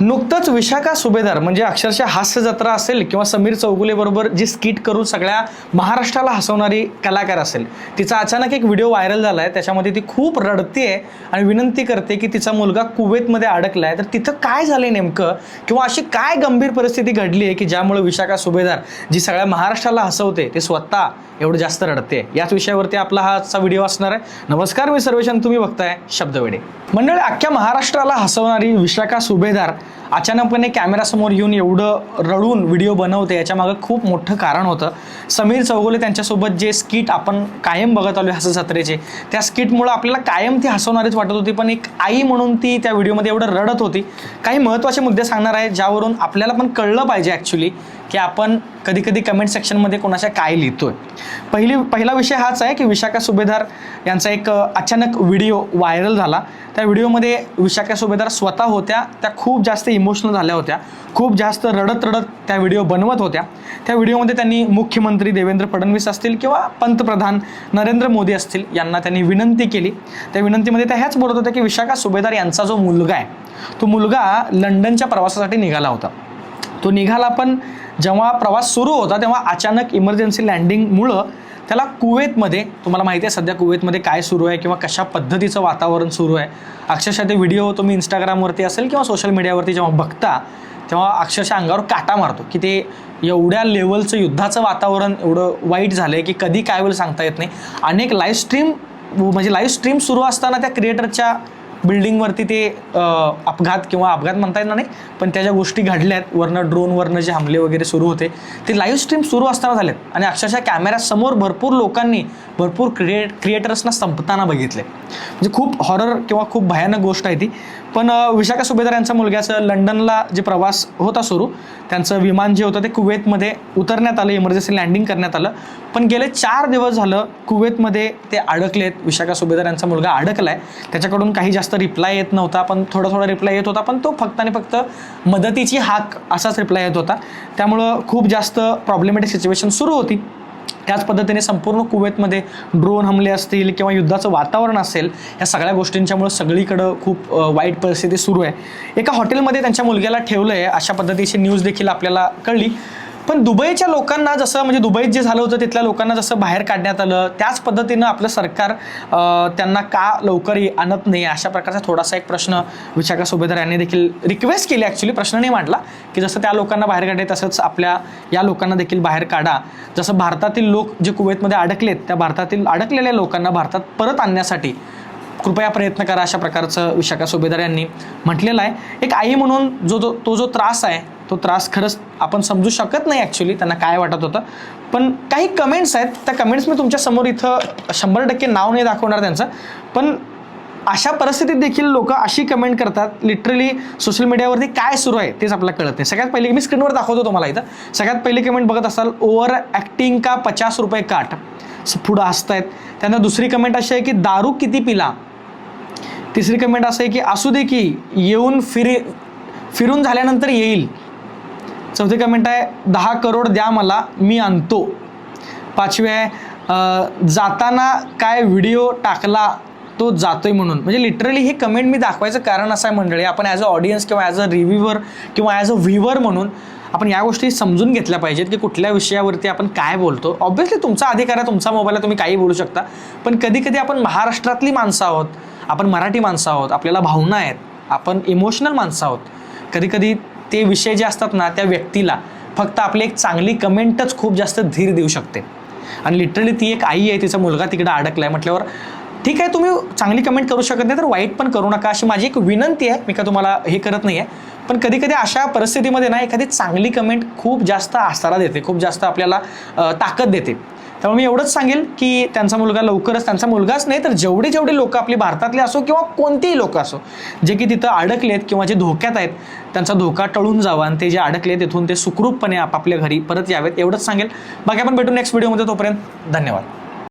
नुकतंच विशाखा सुभेदार म्हणजे अक्षरशः हास्य जत्रा असेल किंवा समीर चौगुले बरोबर जी स्किट करून सगळ्या महाराष्ट्राला हसवणारी कलाकार असेल, तिचा अचानक एक व्हिडिओ व्हायरल झाला आहे. त्याच्यामध्ये ती खूप रडते आणि विनंती करते की तिचा मुलगा कुवेतमध्ये अडकला आहे. तर तिथं काय झालंय नेमकं किंवा अशी काय गंभीर परिस्थिती घडली आहे की ज्यामुळे विशाखा सुभेदार जी सगळ्या महाराष्ट्राला हसवते ते स्वतः एवढं जास्त रडते. याच विषयावरती आपला हा आजचा व्हिडिओ असणार आहे. नमस्कार, मी सर्वेशन, तुम्ही बघताय शब्दवेडे. मंडळी, अख्ख्या महाराष्ट्राला हसवणारी विशाखा सुभेदार अचानकपणे कॅमेरासमोर येऊन एवढं रडून व्हिडिओ बनवते, याच्या मागे खूप मोठं कारण होतं. समीर चौगुले त्यांच्यासोबत जे स्किट आपण कायम बघत आलो हास्य जत्रेचे, त्या स्किटमुळे आपल्याला कायम ती हसवणारीच वाटत होती. पण एक आई म्हणून ती त्या व्हिडिओमध्ये एवढं रडत होती. काही महत्त्वाचे मुद्दे सांगणार आहे ज्यावरून आपल्याला पण कळलं पाहिजे ॲक्च्युली की आपण कधी कधी कमेंट सेक्शनमध्ये कोणाच्या काय लिहितोय. पहिला विषय हाच आहे की विशाखा सुभेदार यांचा एक अचानक व्हिडिओ व्हायरल झाला. त्या व्हिडिओमध्ये विशाखा सुभेदार स्वतः होत्या. त्या खूप जास्त इमोशनल झाल्या होत्या, खूप जास्त रडत त्या व्हिडिओ बनवत होत्या. त्या व्हिडिओमध्ये त्यांनी मुख्यमंत्री देवेंद्र फडणवीस असतील किंवा पंतप्रधान नरेंद्र मोदी असतील यांना त्यांनी विनंती केली. त्या विनंतीमध्ये त्या ह्याच बोलत होत्या की विशाखा सुभेदार यांचा जो मुलगा आहे, तो मुलगा लंडनच्या प्रवासासाठी निघाला होता. तो निघाला, पण जेव्हा प्रवास सुरू होता तेव्हा अचानक इमर्जन्सी लँडिंगमुळं त्याला कुवेतमध्ये, तुम्हाला माहिती आहे सध्या कुवेतमध्ये काय सुरू आहे किंवा कशा पद्धतीचं वातावरण सुरू आहे. अक्षरशः ते व्हिडिओ तुम्ही इंस्टाग्रामवरती असेल किंवा सोशल मीडियावरती जेव्हा बघता तेव्हा अक्षरशः अंगावर काटा मारतो की ते एवढ्या लेवलचं युद्धाचं वातावरण एवढं वाईट झालं आहे की कधी काय होईल सांगता येत नाही. अनेक लाईव्ह स्ट्रीम सुरू असताना त्या क्रिएटरच्या बिल्डिंगवरती ते अपघात म्हणता येणार नाही, पण त्या ज्या गोष्टी घडल्यात, वरनं ड्रोनवरनं जे हमले वगैरे सुरू होते ते लाईव्ह स्ट्रीम सुरू असताना झालेत आणि अक्षरशः कॅमेऱ्यासमोर भरपूर लोकांनी भरपूर क्रिएटर्सना संपताना बघितले. म्हणजे खूप हॉरर किंवा खूप भयानक गोष्ट आहे ती. पण विशाखा सुभेदार यांच्या मुलग्याचं लंडनला जे प्रवास होता सुरू, त्यांचं विमान जे होतं ते कुवेतमध्ये उतरण्यात आलं, इमर्जन्सी लँडिंग करण्यात आलं. पण गेले 4 दिवस झालं कुवेतमध्ये ते अडकलेत. विशाखा सुभेदार यांचा मुलगा अडकला आहे. त्याच्याकडून काही जास्त रिप्लाय येत नव्हता, पण थोडा रिप्लाय येत होता, पण तो फक्त आणि फक्त मदतीची हाक असाच रिप्लाय येत होता. त्यामुळं खूप जास्त प्रॉब्लेमॅटिक सिच्युएशन सुरू होती. त्याच पद्धतीने संपूर्ण कुवेतमध्ये ड्रोन हमले असतील किंवा युद्धाचं वातावरण असेल, या सगळ्या गोष्टींच्यामुळे सगळीकडं खूप वाईट परिस्थिती सुरू आहे. एका हॉटेलमध्ये त्यांच्या मुलग्याला ठेवलं आहे अशा पद्धतीची न्यूज देखील आपल्याला कळली. पण दुबईच्या लोकांना जसं, म्हणजे दुबईत जे झालं होतं तिथल्या लोकांना जसं बाहेर काढण्यात आलं, त्याच पद्धतीनं आपलं सरकार त्यांना का लवकर आणत नाही, अशा प्रकारचा थोडासा एक प्रश्न विशाखा सुभेदार यांनी देखील रिक्वेस्ट केली. ॲक्च्युली प्रश्न नाही मांडला की जसं त्या लोकांना बाहेर काढे तसंच आपल्या या लोकांना देखील बाहेर काढा. जसं भारतातील लोक जे कुवेतमध्ये अडकलेत, त्या भारतातील अडकलेल्या लोकांना भारतात परत आणण्यासाठी कृपया प्रयत्न करा, अशा प्रकारचं विशाखा सुभेदार यांनी म्हटलेलं आहे. एक आई म्हणून जो त्रास आहे, तो त्रास खरंच आपण समजू शकत नाही ॲक्च्युली त्यांना काय वाटत होतं. पण काही कमेंट्स आहेत, त्या कमेंट्स मी तुमच्या समोर इथं 100% नाव नाही दाखवणार त्यांचं, पण अशा परिस्थितीत देखील लोक अशी कमेंट करतात. लिटरली सोशल मीडियावरती काय सुरू आहे तेच आपल्याला कळत नाही. सगळ्यात पहिली मी स्क्रीनवर दाखवतो तुम्हाला इथं. सगळ्यात पहिली कमेंट बघत असाल, ओव्हर ॲक्टिंग का 50 रुपये काट, पुढं हसतायत. त्यांना दुसरी कमेंट अशी आहे की दारू किती पिला. तिसरी कमेंट असं आहे की असू दे की येऊन फिरून झाल्यानंतर येईल. चौथी कमेंट आहे 10 करोड द्या मला, मी आणतो. 5वी आहे जाताना काय व्हिडिओ टाकला तो जातोय म्हणून. म्हणजे लिटरली हे कमेंट मी दाखवायचं कारण असं आहे मंडळी, आपण ॲज अ ऑडियन्स किंवा ॲज अ रिव्ह्यूवर किंवा ॲज अ व्ह्यूवर म्हणून आपण या गोष्टी समजून घेतल्या पाहिजेत की कुठल्या विषयावरती आपण काय बोलतो. ऑब्व्हियसली तुमचा अधिकार आहे, तुमचा मोबाईल आहे, तुम्ही काही बोलू शकता. पण कधी कधी आपण महाराष्ट्रातली माणसं आहोत, आपण मराठी माणसं आहोत, आपल्याला भावना आहेत, आपण इमोशनल माणसं आहोत. कधी कधी ते विषय जे असतात ना, त्या व्यक्तीला फक्त आपली एक चांगली कमेंटच खूप जास्त धीर देऊ शकते. आणि लिटरली ती एक आई आहे, तिचा मुलगा तिकडे अडकला आहे म्हटल्यावर ठीक आहे, तुम्ही चांगली कमेंट करू शकत नाही तर वाईट पण करू नका, अशी माझी एक विनंती आहे. मी का तुम्हाला हे करत नाही आहे, पण कधी कधी अशा परिस्थितीमध्ये ना एखादी चांगली कमेंट खूप जास्त आसरा देते, खूप जास्त आपल्याला ताकद देते. त्यामुळे मी एवढंच सांगेल की त्यांचा मुलगा लवकरच, त्यांचा मुलगाच नाही तर जेवढे लोक आपली भारतातले असो किंवा कोणतेही लोक असो जे की तिथं अडकलेत किंवा जे धोक्यात आहेत, त्यांचा धोका टळून जावा आणि ते जे अडकले तिथून ते सुखरूपपणे आपापल्या घरी परत यावेत, एवढंच सांगेल. बाकी आपण भेटू नेक्स्ट व्हिडिओमध्ये. तोपर्यंत धन्यवाद.